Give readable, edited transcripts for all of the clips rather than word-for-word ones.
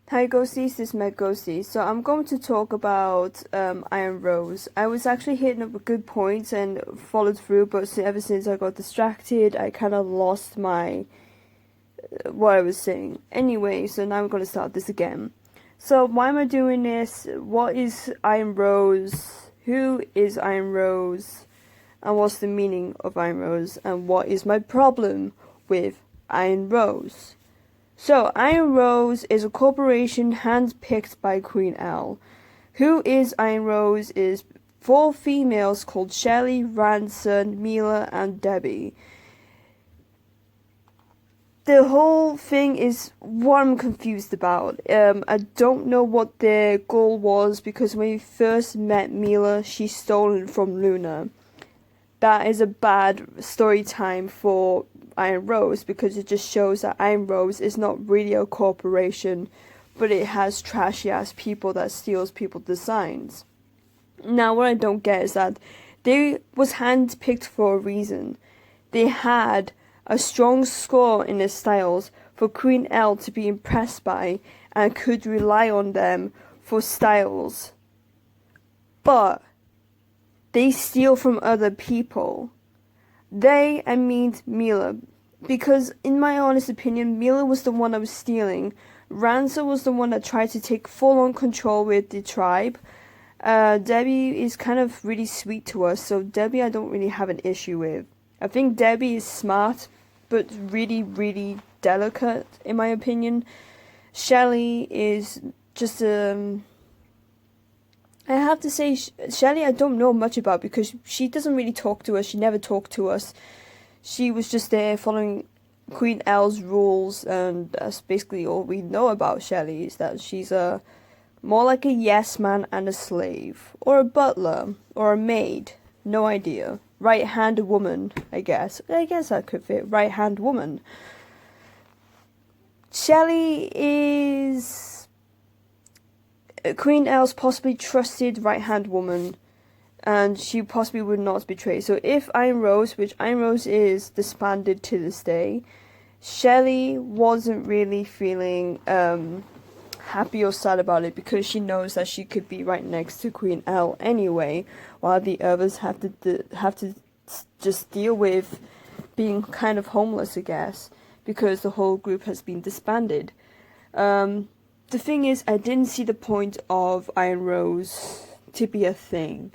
Hi Ghosties, this is Meg Ghosties. So I'm going to talk about Iron Rose. I was actually hitting up good points and followed through, but ever since I got distracted, I kind of lost my what I was saying. Anyway, so now I'm going to start this again. So why am I doing this? What is Iron Rose? Who is Iron Rose? And what's the meaning of Iron Rose? And what is my problem with Iron Rose? So, Iron Rose is a corporation handpicked by Queen L. Who is Iron Rose is 4 females called Shelley, Ranson, Mila, and Debbie. The whole thing is what I'm confused about. I don't know what their goal was because when we first met Mila, she's stolen from Luna. That is a bad story time for Iron Rose because it just shows that Iron Rose is not really a corporation, but it has trashy ass people that steals people's designs. Now what I don't get is that they was handpicked for a reason. They had a strong score in their styles for Queen L to be impressed by and could rely on them for styles. But they steal from other people. They, I mean Mila. Because in my honest opinion, Mila was the one that was stealing. Ransom was the one that tried to take full-on control with the tribe. Debbie is kind of really sweet to us, so Debbie I don't really have an issue with. I think Debbie is smart, but really, really delicate, in my opinion. Shelley is just I have to say, Shelley I don't know much about because she doesn't really talk to us. She never talked to us. She was just there following Queen L's rules, and that's basically all we know about Shelley, is that she's more like a yes man and a slave. Or a butler. Or a maid. No idea. Right-hand woman, I guess. I guess that could fit. Right-hand woman. Shelley is Queen L's possibly trusted right-hand woman, and she possibly would not betray. So if Iron Rose, which Iron Rose is disbanded to this day, Shelley wasn't really feeling happy or sad about it because she knows that she could be right next to Queen L anyway, while the others have to just deal with being kind of homeless, I guess, because the whole group has been disbanded. The thing is, I didn't see the point of Iron Rose to be a thing.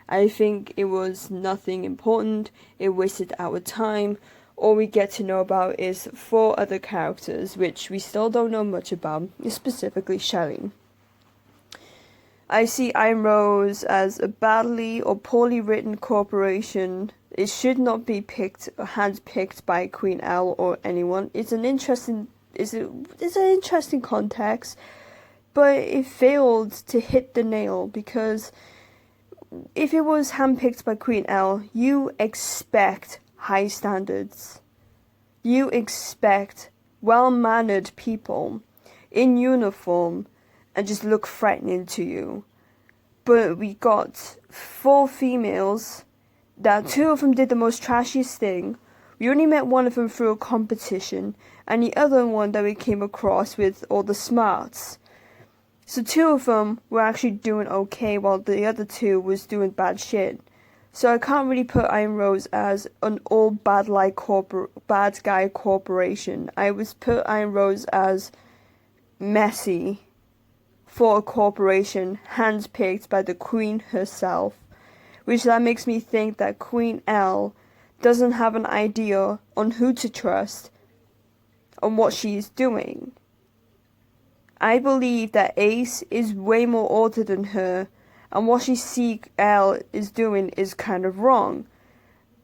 I think it was nothing important, it wasted our time. All we get to know about is 4 other characters, which we still don't know much about, specifically Shelley. I see Iron Rose as a badly or poorly written corporation. It should not be handpicked by Queen L or anyone. It's an interesting context, but it failed to hit the nail because if it was handpicked by Queen L, you expect high standards. You expect well-mannered people in uniform and just look threatening to you. But we got 4 females that 2 of them did the most trashiest thing. We only met one of them through a competition, and the other one that we came across with all the smarts. So 2 of them were actually doing okay, while the other 2 was doing bad shit. So I can't really put Iron Rose as an all bad guy corporation. I would put Iron Rose as messy for a corporation handpicked by the Queen herself, which that makes me think that Queen L doesn't have an idea on who to trust on what she is doing. I believe that Ace is way more ordered than her, and what she sees L is doing is kind of wrong.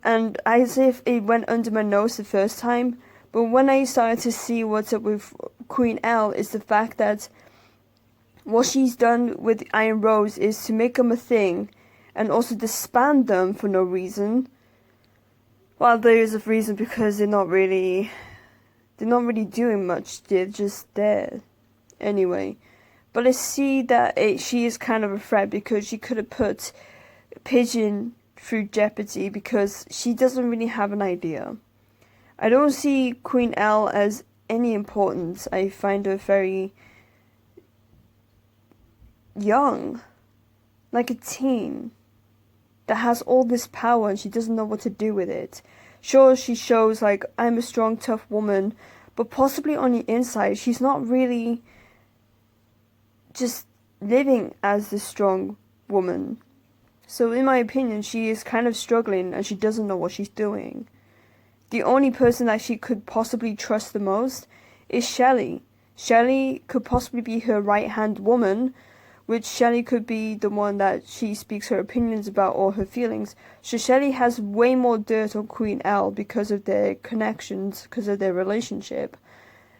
And as if it went under my nose the first time, but when I started to see what's up with Queen L is the fact that what she's done with Iron Rose is to make them a thing, and also disband them for no reason. Well, there is a reason because they're not really doing much. They're just there. Anyway, but I see that she is kind of a threat because she could have put Pigeon through jeopardy because she doesn't really have an idea. I don't see Queen L as any importance. I find her very young, like a teen, that has all this power and she doesn't know what to do with it. Sure, she shows like, I'm a strong, tough woman, but possibly on the inside, she's not really just living as the strong woman. So in my opinion, she is kind of struggling and she doesn't know what she's doing. The only person that she could possibly trust the most is Shelley. Shelley could possibly be her right-hand woman, which Shelley could be the one that she speaks her opinions about or her feelings. So Shelley has way more dirt on Queen Elle because of their connections, because of their relationship.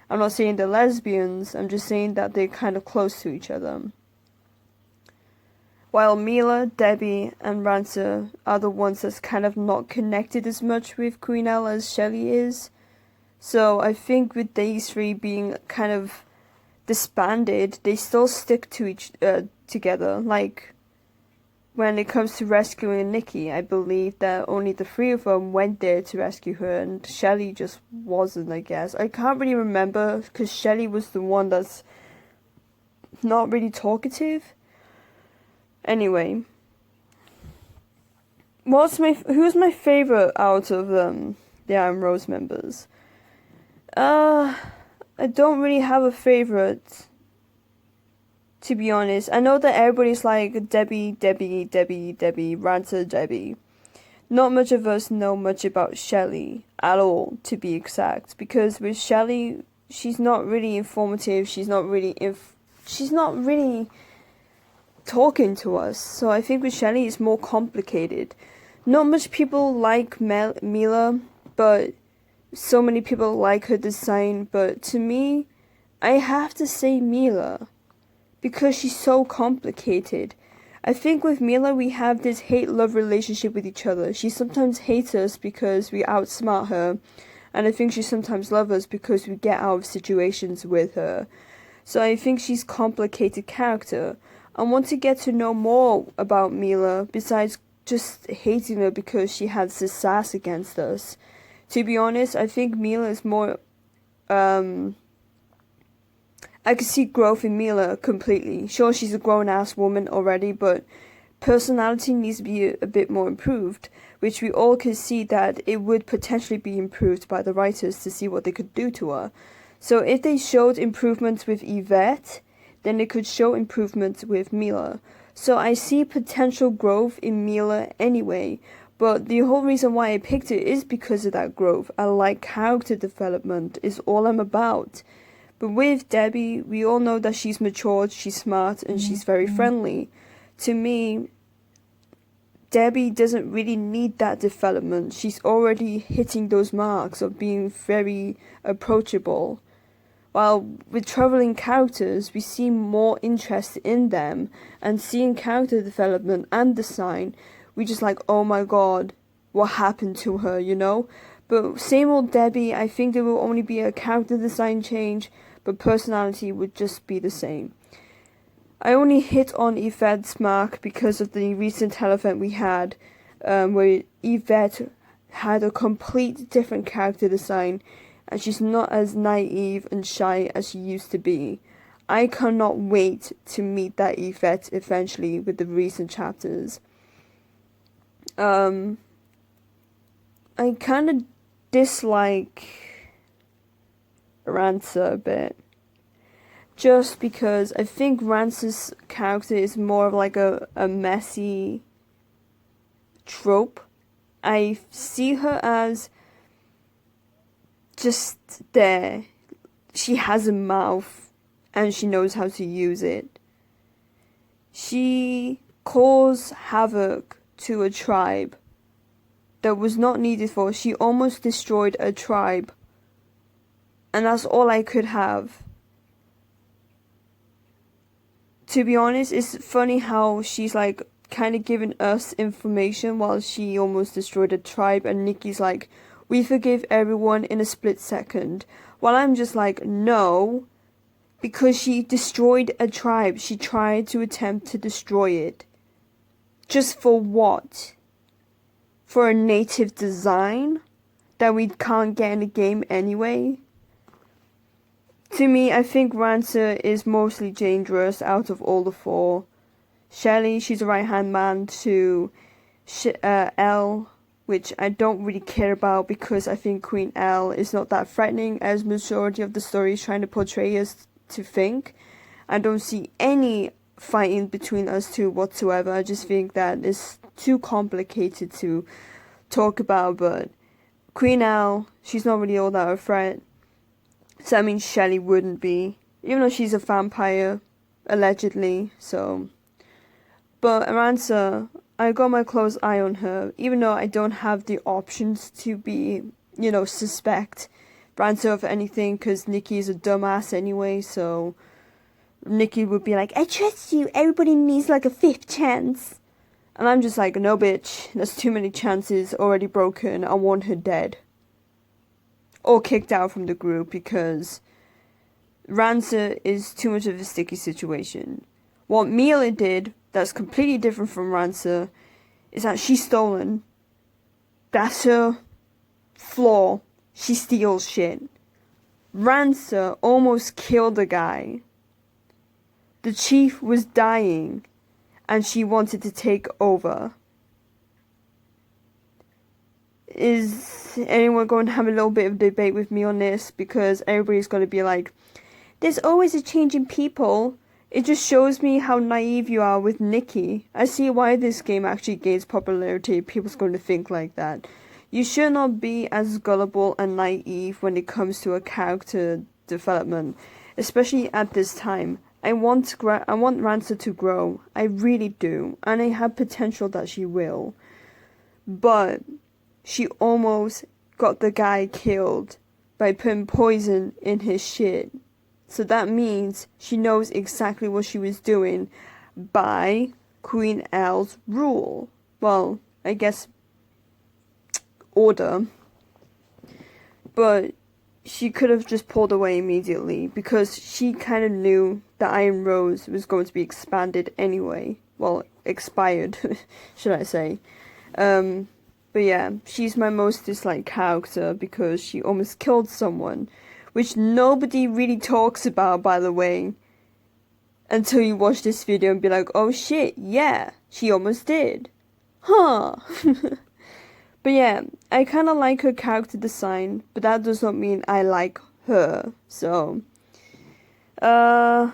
I'm not saying they're lesbians, I'm just saying that they're kind of close to each other. While Mila, Debbie, and Rancer are the ones that's kind of not connected as much with Queen Elle as Shelley is. So I think with these three being kind of disbanded, they still stick to together. Like, when it comes to rescuing Nikki, I believe that only the three of them went there to rescue her, and Shelley just wasn't, I guess. I can't really remember, because Shelley was the one that's not really talkative. Anyway, who's my favorite out of the Iron Rose members? I don't really have a favorite, to be honest. I know that everybody's like Debbie, Rancer, Debbie. Not much of us know much about Shelley at all, to be exact, because with Shelley, she's not really informative. She's not really talking to us. So I think with Shelley it's more complicated. Not much people like Mila, but so many people like her design. But to me, I have to say Mila, because she's so complicated. I think with Mila we have this hate-love relationship with each other. She sometimes hates us because we outsmart her, and I think she sometimes loves us because we get out of situations with her. So I think she's a complicated character. I want to get to know more about Mila, besides just hating her because she has this sass against us. To be honest, I think Mila is more, I could see growth in Mila completely. Sure, she's a grown-ass woman already, but personality needs to be a bit more improved, which we all could see that it would potentially be improved by the writers to see what they could do to her. So if they showed improvements with Yvette, then they could show improvements with Mila. So I see potential growth in Mila anyway, but the whole reason why I picked it is because of that growth. I like character development, is all I'm about. But with Debbie, we all know that she's matured, she's smart, and she's very friendly. To me, Debbie doesn't really need that development. She's already hitting those marks of being very approachable. While with traveling characters, we see more interest in them, and seeing character development and design, we just like, oh my god, what happened to her, you know? But same old Debbie, I think there will only be a character design change, but personality would just be the same. I only hit on Yvette's mark because of the recent televent we had, where Yvette had a complete different character design, and she's not as naive and shy as she used to be. I cannot wait to meet that Yvette eventually with the recent chapters. I kind of dislike Rancer a bit, just because I think Rancer's character is more of like a messy trope. I see her as just there. She has a mouth and she knows how to use it. She caused havoc to a tribe that was not needed for. She almost destroyed a tribe, and that's all I could have. To be honest, it's funny how she's like kind of giving us information while she almost destroyed a tribe, and Nikki's like, we forgive everyone in a split second. While I'm just like, no, because she destroyed a tribe. She tried to attempt to destroy it. Just for what? For a native design that we can't get in the game anyway? To me, I think Rancer is mostly dangerous out of all the four. Shelly, she's a right-hand man to Elle, which I don't really care about because I think Queen Elle is not that threatening as majority of the story is trying to portray us to think. I don't see any fighting between us two whatsoever. I just think that it's too complicated to talk about, but Queen Elle, she's not really all that a threat. So I mean Shelly wouldn't be, even though she's a vampire, allegedly, so. But Aranza, I got my close eye on her, even though I don't have the options to be, suspect Aranza of anything, because Nikki is a dumbass anyway, so Nikki would be like, I trust you, everybody needs like a fifth chance. And I'm just like, no bitch, there's too many chances already broken, I want her dead. Or kicked out from the group because Rancer is too much of a sticky situation. What Mila did that's completely different from Rancer is that she's stolen. That's her flaw. She steals shit. Rancer almost killed a guy. The chief was dying and she wanted to take over. Is anyone going to have a little bit of debate with me on this? Because everybody's going to be like, there's always a change in people. It just shows me how naive you are with Nikki. I see why this game actually gains popularity. People's going to think like that. You should not be as gullible and naive when it comes to a character development. Especially at this time. I want Rancer to grow. I really do. And I have potential that she will. But she almost got the guy killed by putting poison in his shit. So that means she knows exactly what she was doing by Queen Elle's rule. Well, I guess order. But she could have just pulled away immediately because she kind of knew that Iron Rose was going to be expanded anyway. Well, expired, should I say. But yeah, she's my most disliked character because she almost killed someone, which nobody really talks about, by the way, until you watch this video and be like, oh shit, yeah, she almost did. Huh. But yeah, I kind of like her character design, but that does not mean I like her, so. Iron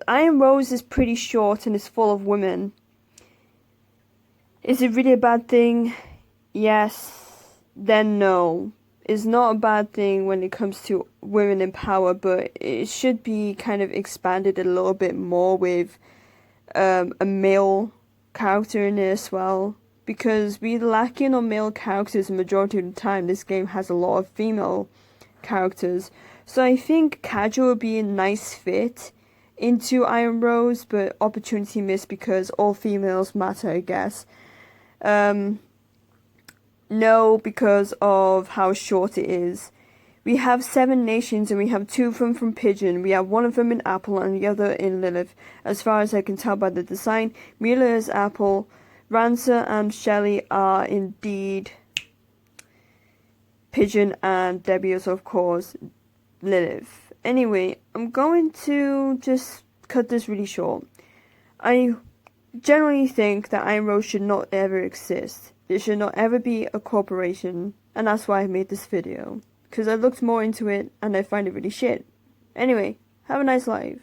Rose is pretty short and is full of women. Is it really a bad thing? Yes, then no. It's not a bad thing when it comes to women in power, but it should be kind of expanded a little bit more with a male character in it as well. Because we're lacking on male characters the majority of the time. This game has a lot of female characters. So I think Casual would be a nice fit into Iron Rose, but opportunity missed because all females matter, I guess. No, because of how short it is. We have 7 nations and we have 2 of them from Pigeon. We have 1 of them in Apple and the other in Lilith. As far as I can tell by the design, Mila is Apple, Rancer and Shelly are indeed Pigeon, and Debbie is of course Lilith. Anyway, I'm going to just cut this really short. I generally think that Iron Rose should not ever exist. There should not ever be a corporation, and that's why I made this video. Because I looked more into it, and I find it really shit. Anyway, have a nice life.